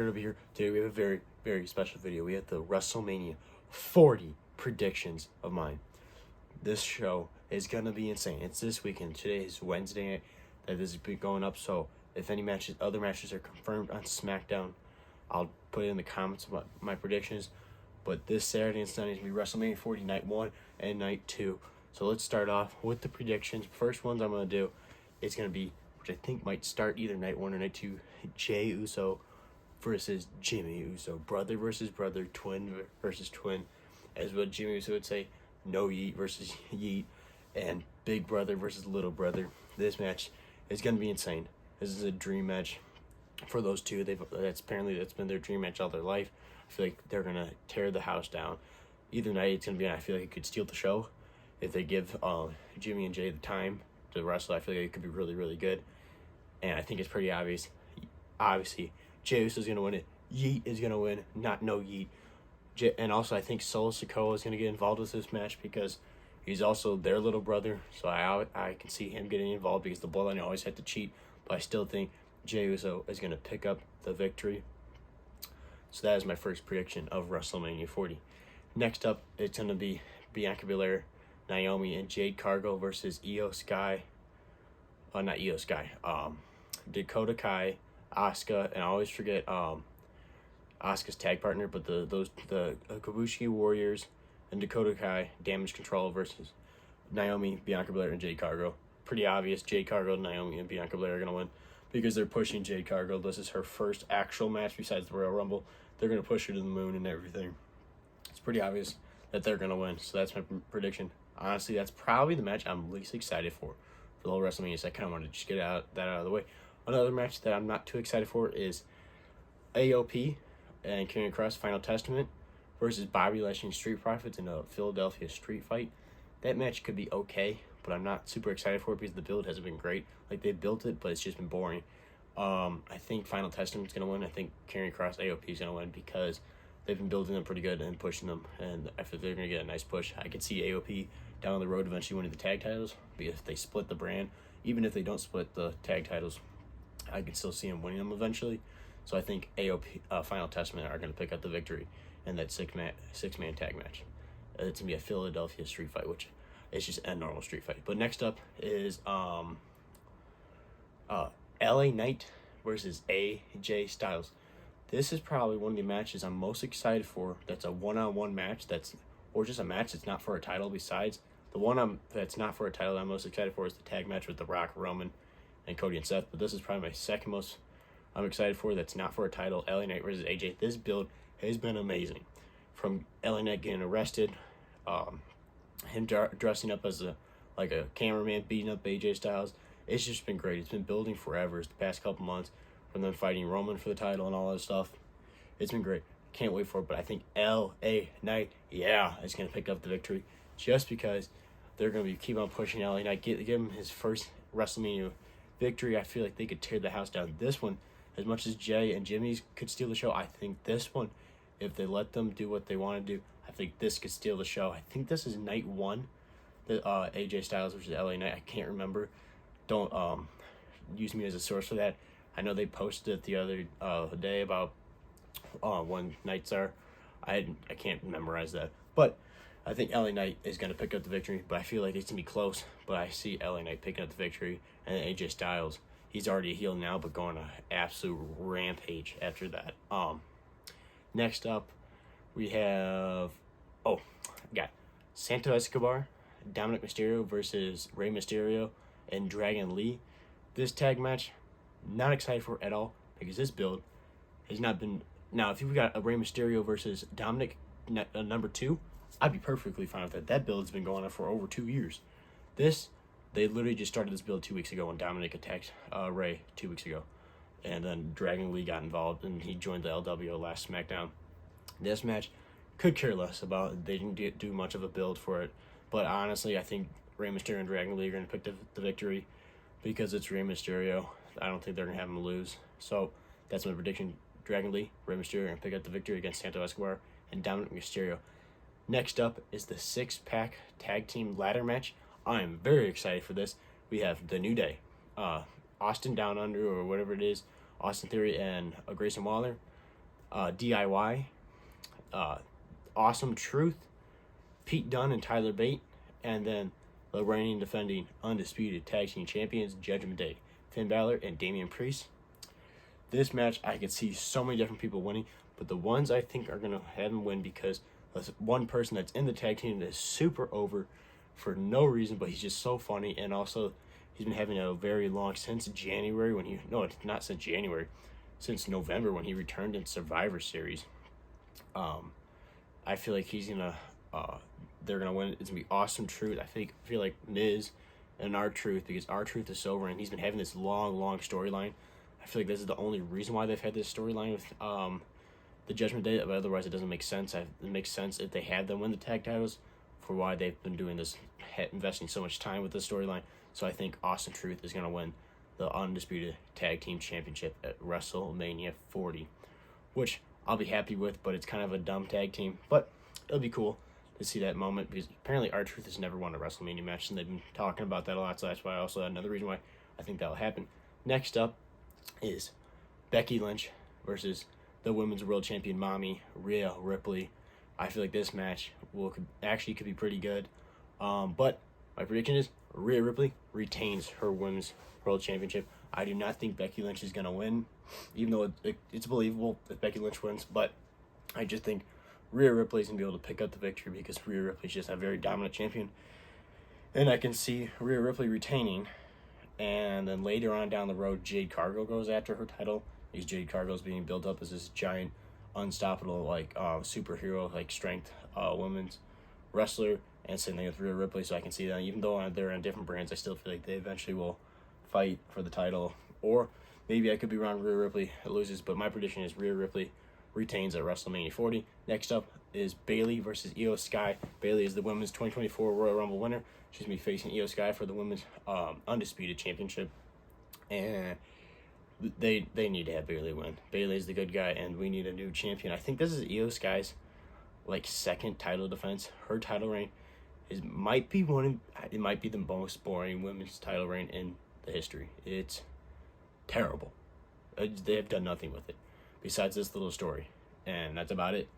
nerd over here. Today we have a very, very special video. We have the WrestleMania 40 predictions of mine. This show is gonna be insane. It's this weekend. Today is Wednesday night that this is going up. So if any other matches are confirmed on SmackDown, I'll put it in the comments about my predictions. But this Saturday and Sunday is gonna be WrestleMania 40 night 1 and night 2. So let's start off with the predictions. First ones I'm gonna do is gonna be, which I think might start either night 1 or night 2, Jey Uso versus Jimmy Uso. Brother versus brother, twin versus twin. As what Jimmy Uso would say, no yeet versus yeet. And big brother versus little brother. This match is going to be insane. This is a dream match for those two. That's been their dream match all their life. I feel like they're going to tear the house down. Either night it's going to be, I feel like it could steal the show. If they give Jimmy and Jey the time to wrestle, I feel like it could be really, really good. And I think it's pretty obvious. Obviously, Jey Uso is going to win it. Yeet is going to win, not no yeet. And also, I think Solo Sikoa is going to get involved with this match because he's also their little brother. So I can see him getting involved because the Bloodline always had to cheat. But I still think Jey Uso is going to pick up the victory. So that is my first prediction of WrestleMania 40. Next up, it's going to be Bianca Belair, Naomi, and Jade Cargill versus Io Sky. Not Io Sky. Dakota Kai, Asuka, and I always forget Asuka's tag partner, but the Kabuki Warriors and Dakota Kai, Damage Control versus Naomi, Bianca Belair, and Jade Cargill. Pretty obvious, Jade Cargill, Naomi, and Bianca Belair are going to win because they're pushing Jade Cargill. This is her first actual match besides the Royal Rumble. They're going to push her to the moon and everything. It's pretty obvious that they're going to win, so that's my prediction. Honestly, that's probably the match I'm least excited for the whole WrestleMania, so I kind of want to just get that out of the way. Another match that I'm not too excited for is AOP and Karrion Kross Final Testament versus Bobby Lashley and Street Profits in a Philadelphia street fight. That match could be okay, but I'm not super excited for it because the build hasn't been great. Like, they built it, but it's just been boring. I think Final Testament's going to win. I think Karrion Kross AOP is going to win because they've been building them pretty good and pushing them, and I feel they're going to get a nice push. I could see AOP down the road eventually winning the tag titles because if they split the brand, even if they don't split the tag titles, I could still see them winning them eventually. So I think AOP, Final Testament are going to pick up the victory in that six-man tag match. It's going to be a Philadelphia street fight, which is just a normal street fight. But next up is LA Knight versus AJ Styles. This is probably one of the matches I'm most excited for. That's a one-on-one match or just a match that's not for a title. Besides the one that's not for a title I'm most excited for is the tag match with The Rock, Roman, and Cody and Seth. But this is probably my second most I'm excited for that's not for a title. LA Knight versus AJ. This build has been amazing. From LA Knight getting arrested, him dressing up as a cameraman beating up AJ Styles. It's just been great. It's been building forever. It's the past couple months from them fighting Roman for the title and all that stuff. It's been great. Can't wait for it. But I think LA Knight, is going to pick up the victory just because they're going to keep on pushing LA Knight. Give him his first WrestleMania victory. I feel like they could tear the house down. This one, as much as Jey and Jimmy's could steal the show, I think this one, if they let them do what they want to do, I think this could steal the show. I think this is night 1, the AJ Styles versus LA Knight. I can't remember. Don't use me as a source for that. I know they posted it the other day about when nights are. I can't memorize that. But I think LA Knight is going to pick up the victory, but I feel like it's going to be close. But I see LA Knight picking up the victory, and then AJ Styles, he's already a heel now, but going on an absolute rampage after that. Next up, we have, got Santo Escobar, Dominic Mysterio versus Rey Mysterio and Dragon Lee. This tag match, not excited for at all because this build has not been. Now, if you've got a Rey Mysterio versus Dominic number 2, I'd be perfectly fine with that. That build's been going on for over 2 years. They literally just started this build 2 weeks ago when Dominic attacked Rey 2 weeks ago. And then Dragon Lee got involved and he joined the LWO last SmackDown. This match could care less about it. They didn't do much of a build for it. But honestly, I think Rey Mysterio and Dragon Lee are going to pick the victory because it's Rey Mysterio. I don't think they're going to have him lose. So that's my prediction. Dragon Lee, Rey Mysterio are going to pick up the victory against Santo Escobar and Dominic Mysterio. Next up is the 6-pack tag team ladder match. I am very excited for this. We have The New Day, Austin Down Under or whatever it is, Austin Theory and Grayson Waller DIY, Awesome Truth, Pete Dunne and Tyler Bate, and then the reigning defending undisputed tag team champions, Judgment Day, Finn Balor and Damian Priest. This match, I could see so many different people winning, but the ones I think are going to have him win because there's one person that's in the tag team that is super over for no reason, but he's just so funny, and also he's been having a very long, since January when he, no, it's not since January, since November when he returned in Survivor Series. I feel like he's going to, they're going to win. It's going to be Awesome Truth. I feel like Miz and R-Truth, because R-Truth is sober and he's been having this long storyline. I feel like this is the only reason why they've had this storyline with the Judgment Day, but otherwise it doesn't make sense. It makes sense if they had them win the tag titles for why they've been doing this, investing so much time with this storyline. So I think Awesome Truth is going to win the Undisputed Tag Team Championship at WrestleMania 40, which I'll be happy with, but it's kind of a dumb tag team. But it'll be cool to see that moment, because apparently R-Truth has never won a WrestleMania match, and they've been talking about that a lot, so that's why also another reason why I think that'll happen. Next up is Becky Lynch versus the Women's World Champion Mommy, Rhea Ripley. I feel like this match could be pretty good. But my prediction is Rhea Ripley retains her Women's World Championship. I do not think Becky Lynch is going to win, even though it's believable if Becky Lynch wins, but I just think Rhea Ripley is going to be able to pick up the victory because Rhea Ripley is just a very dominant champion. And I can see Rhea Ripley retaining, and then later on down the road, Jade Cargill goes after her title, because Jade Cargill is being built up as this giant, unstoppable, superhero, strength women's wrestler, and same thing with Rhea Ripley, so I can see that. Even though they're on different brands, I still feel like they eventually will fight for the title. Or maybe I could be wrong, Rhea Ripley loses, but my prediction is Rhea Ripley retains at WrestleMania 40. Next up is Bayley versus Io Sky. Bayley is the Women's 2024 Royal Rumble winner. She's going to be facing Io Sky for the Women's Undisputed Championship. And they need to have Bayley win. Bayley's the good guy, and we need a new champion. I think this is Io Sky's second title defense. Her title reign might be the most boring women's title reign in the history. It's terrible. They have done nothing with it besides this little story, and that's about it.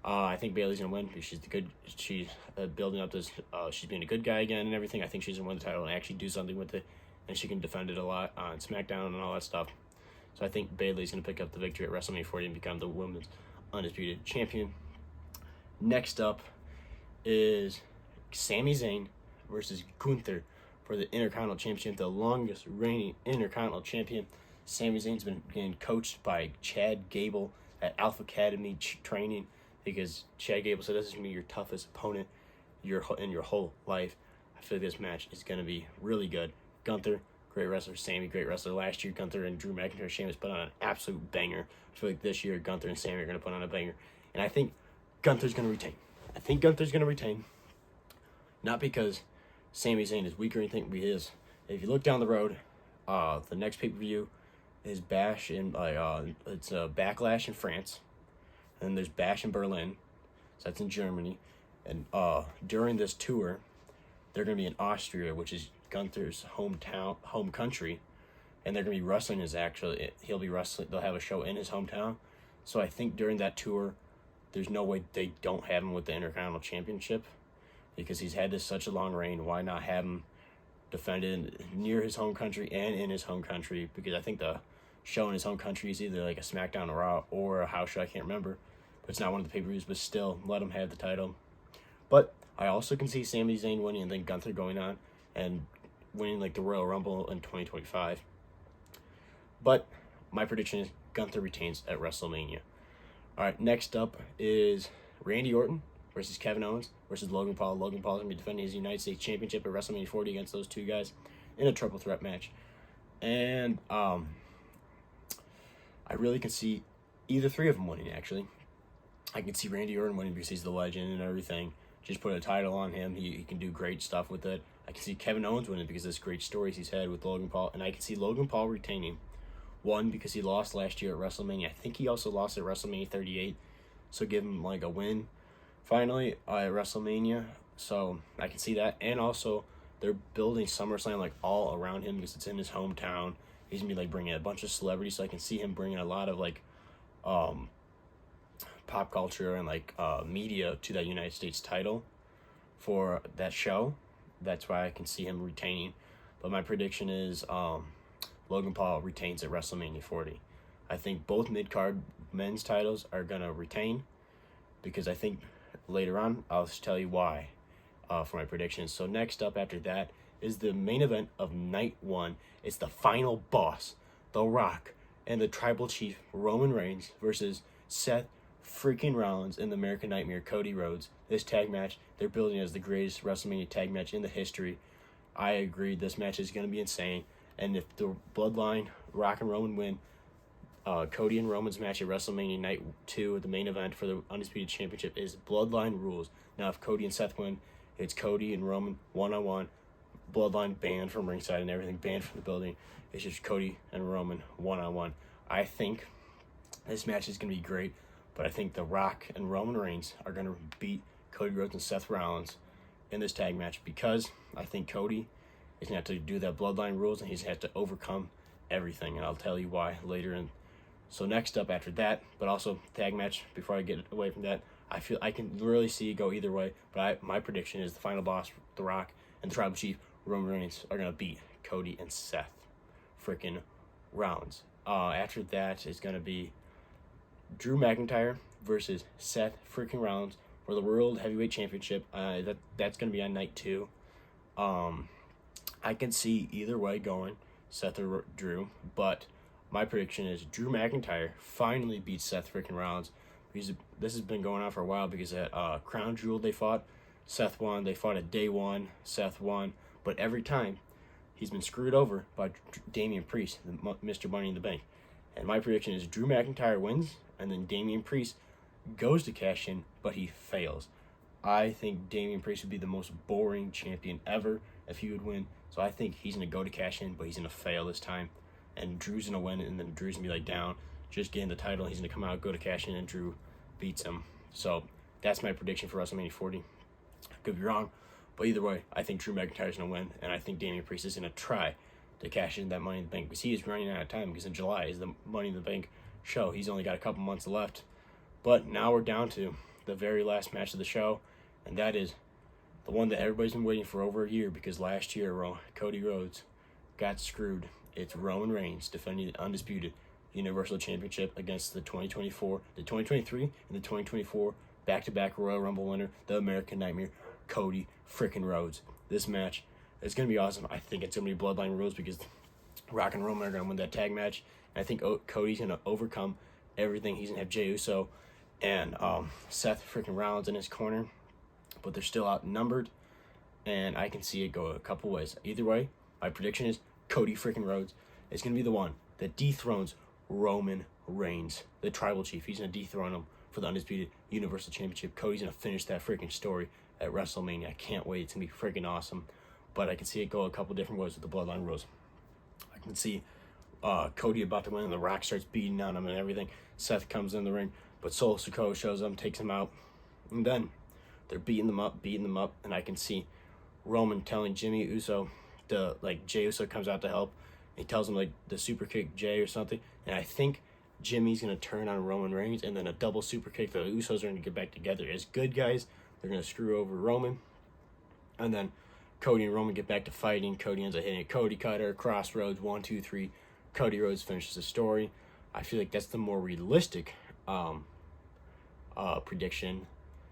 I think Bayley's gonna win because she's building up this. She's being a good guy again and everything. I think she's gonna win the title and actually do something with it, and she can defend it a lot on SmackDown and all that stuff. So I think Bayley's gonna pick up the victory at WrestleMania 40 and become the Women's Undisputed Champion. Next up is Sami Zayn versus Gunther for the Intercontinental Championship, the longest reigning Intercontinental Champion. Sami Zayn's been getting coached by Chad Gable at Alpha Academy training, because Chad Gable said this is going to be your toughest opponent in your whole life. I feel like this match is going to be really good. Gunther, great wrestler. Sami, great wrestler. Last year, Gunther and Drew McIntyre, Sheamus put on an absolute banger. I feel like this year, Gunther and Sami are going to put on a banger. And I think Gunther's going to retain. Not because Sami Zayn is weak or anything, because if you look down the road, the next pay-per-view is Backlash in France, and then there's Bash in Berlin, so that's in Germany, and during this tour, they're going to be in Austria, which is Gunther's home country, and they're going to be wrestling he'll be wrestling, they'll have a show in his hometown, so I think during that tour, there's no way they don't have him with the Intercontinental Championship, because he's had such a long reign. Why not have him defended near his home country and in his home country? Because I think the show in his home country is either like a SmackDown or Raw or a house show. I can't remember. But it's not one of the pay-per-views, but still, let him have the title. But I also can see Sami Zayn winning and then Gunther going on and winning the Royal Rumble in 2025. But my prediction is Gunther retains at WrestleMania. All right, next up is Randy Orton versus Kevin Owens versus Logan Paul. Logan Paul is going to be defending his United States Championship at WrestleMania 40 against those two guys in a triple threat match. And I really can see either three of them winning, actually. I can see Randy Orton winning because he's the legend and everything. Just put a title on him. He can do great stuff with it. I can see Kevin Owens winning because of this great stories he's had with Logan Paul. And I can see Logan Paul retaining. One, because he lost last year at WrestleMania. I think he also lost at WrestleMania 38. So give him a win finally at WrestleMania. So I can see that. And also, they're building SummerSlam all around him because it's in his hometown. He's going to be bringing a bunch of celebrities. So I can see him bringing a lot of pop culture and like media to that United States title for that show. That's why I can see him retaining. But my prediction is Logan Paul retains at WrestleMania 40. I think both mid-card men's titles are going to retain because I think later on I'll tell you why for my predictions. So next up after that is the main event of night one. It's the final boss, The Rock and the Tribal Chief Roman Reigns versus Seth freaking Rollins and the American Nightmare Cody Rhodes. This tag match they're building as the greatest WrestleMania tag match in the history. I agree this match is going to be insane. And if the Bloodline, Rock and Roman win, Cody and Roman's match at WrestleMania Night 2, the main event for the Undisputed Championship, is Bloodline rules. Now, if Cody and Seth win, it's Cody and Roman one-on-one. Bloodline banned from ringside and everything, banned from the building. It's just Cody and Roman one-on-one. I think this match is going to be great, but I think The Rock and Roman Reigns are going to beat Cody Rhodes and Seth Rollins in this tag match because I think Cody is going to have to do that Bloodline rules and he's going to have to overcome everything, and I'll tell you why later. And so next up after that, but also tag match, before I get away from that, I feel I can really see it go either way, but my prediction is the final boss, The Rock, and the Tribal Chief, Roman Reigns, are going to beat Cody and Seth freaking Rollins. After that is going to be Drew McIntyre versus Seth freaking Rollins for the World Heavyweight Championship. That's going to be on night 2. I can see either way going, Seth or Drew, but my prediction is Drew McIntyre finally beats Seth freaking Rollins. This has been going on for a while because at Crown Jewel they fought, Seth won. They fought at day 1, Seth won, but every time he's been screwed over by Damian Priest, Mr. Money in the Bank. And my prediction is Drew McIntyre wins, and then Damian Priest goes to cash in, but he fails. I think Damian Priest would be the most boring champion ever if he would win. So I think he's going to go to cash in, but he's going to fail this time. And Drew's going to win, and then Drew's going to be like down, just getting the title. He's going to come out, go to cash in, and Drew beats him. So that's my prediction for WrestleMania 40. I could be wrong, but either way, I think Drew McIntyre's going to win, and I think Damian Priest is going to try to cash in that Money in the Bank because he is running out of time, because in July is the Money in the Bank show. He's only got a couple months left. But now we're down to the very last match of the show, and that is the one that everybody's been waiting for over a year, because last year Cody Rhodes got screwed. It's Roman Reigns defending the undisputed Universal Championship against the 2023, and the 2024 back-to-back Royal Rumble winner, the American Nightmare, Cody freaking Rhodes. This match is going to be awesome. I think it's going to be Bloodline rules because Rock and Roman are going to win that tag match. And I think Cody's going to overcome everything. He's going to have Jey Uso and Seth freaking Rollins in his corner, but they're still outnumbered, and I can see it go a couple ways. Either way, my prediction is Cody freaking Rhodes is going to be the one that dethrones Roman Reigns, the Tribal Chief. He's going to dethrone him for the Undisputed Universal Championship. Cody's going to finish that freaking story at WrestleMania. I can't wait. It's going to be freaking awesome, but I can see it go a couple different ways with the Bloodline rules. I can see Cody about to win, and The Rock starts beating on him and everything. Seth comes in the ring, but Solo Sikoa shows him, takes him out, and then they're beating them up, and I can see Roman telling Jimmy Uso, Jey Uso comes out to help. He tells him, the super kick Jey or something, and I think Jimmy's going to turn on Roman Reigns, and then a double super kick. The Usos are going to get back together as good guys. They're going to screw over Roman, and then Cody and Roman get back to fighting. Cody ends up hitting a Cody cutter, crossroads, 1, 2, 3. Cody Rhodes finishes the story. I feel like that's the more realistic prediction,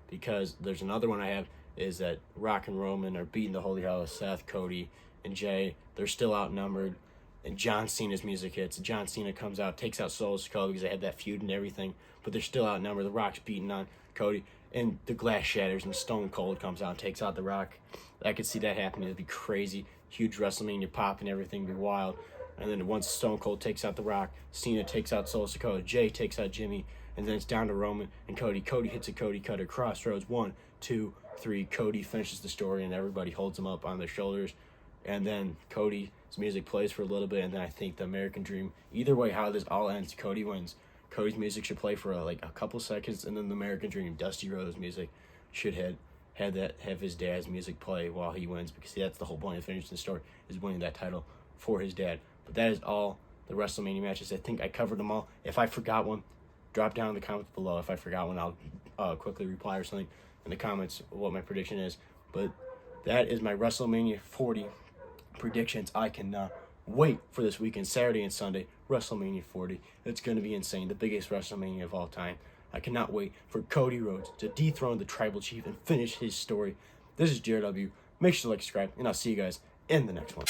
because there's another one I have is that Rock and Roman are beating the holy hell of Seth, Cody, and Jey. They're still outnumbered, and John Cena's music hits. John Cena comes out, takes out Solo Sikoa because they had that feud and everything, but they're still outnumbered. The Rock's beating on Cody, and the glass shatters, and Stone Cold comes out and takes out The Rock. I could see that happening. It'd be crazy. Huge WrestleMania pop and everything would be wild. And then once Stone Cold takes out The Rock, Cena takes out Solo Sikoa, Jey takes out Jimmy, and then it's down to Roman and Cody. Cody hits a Cody cutter, crossroads, 1, 2, 3. Cody finishes the story, and everybody holds him up on their shoulders. And then Cody's music plays for a little bit, and then I think the American Dream, either way how this all ends, Cody wins. Cody's music should play for a couple seconds, and then the American Dream, Dusty Rhodes' music, should have his dad's music play while he wins, because that's the whole point of finishing the story, is winning that title for his dad. But that is all the WrestleMania matches. I think I covered them all. If I forgot one, Drop down in the comments below. If I forgot one, I'll quickly reply or something in the comments what my prediction is. But that is my WrestleMania 40 predictions. I cannot wait for this weekend, Saturday and Sunday, WrestleMania 40. It's going to be insane, the biggest WrestleMania of all time. I cannot wait for Cody Rhodes to dethrone the Tribal Chief and finish his story. This is JRW. Make sure to like, subscribe, and I'll see you guys in the next one.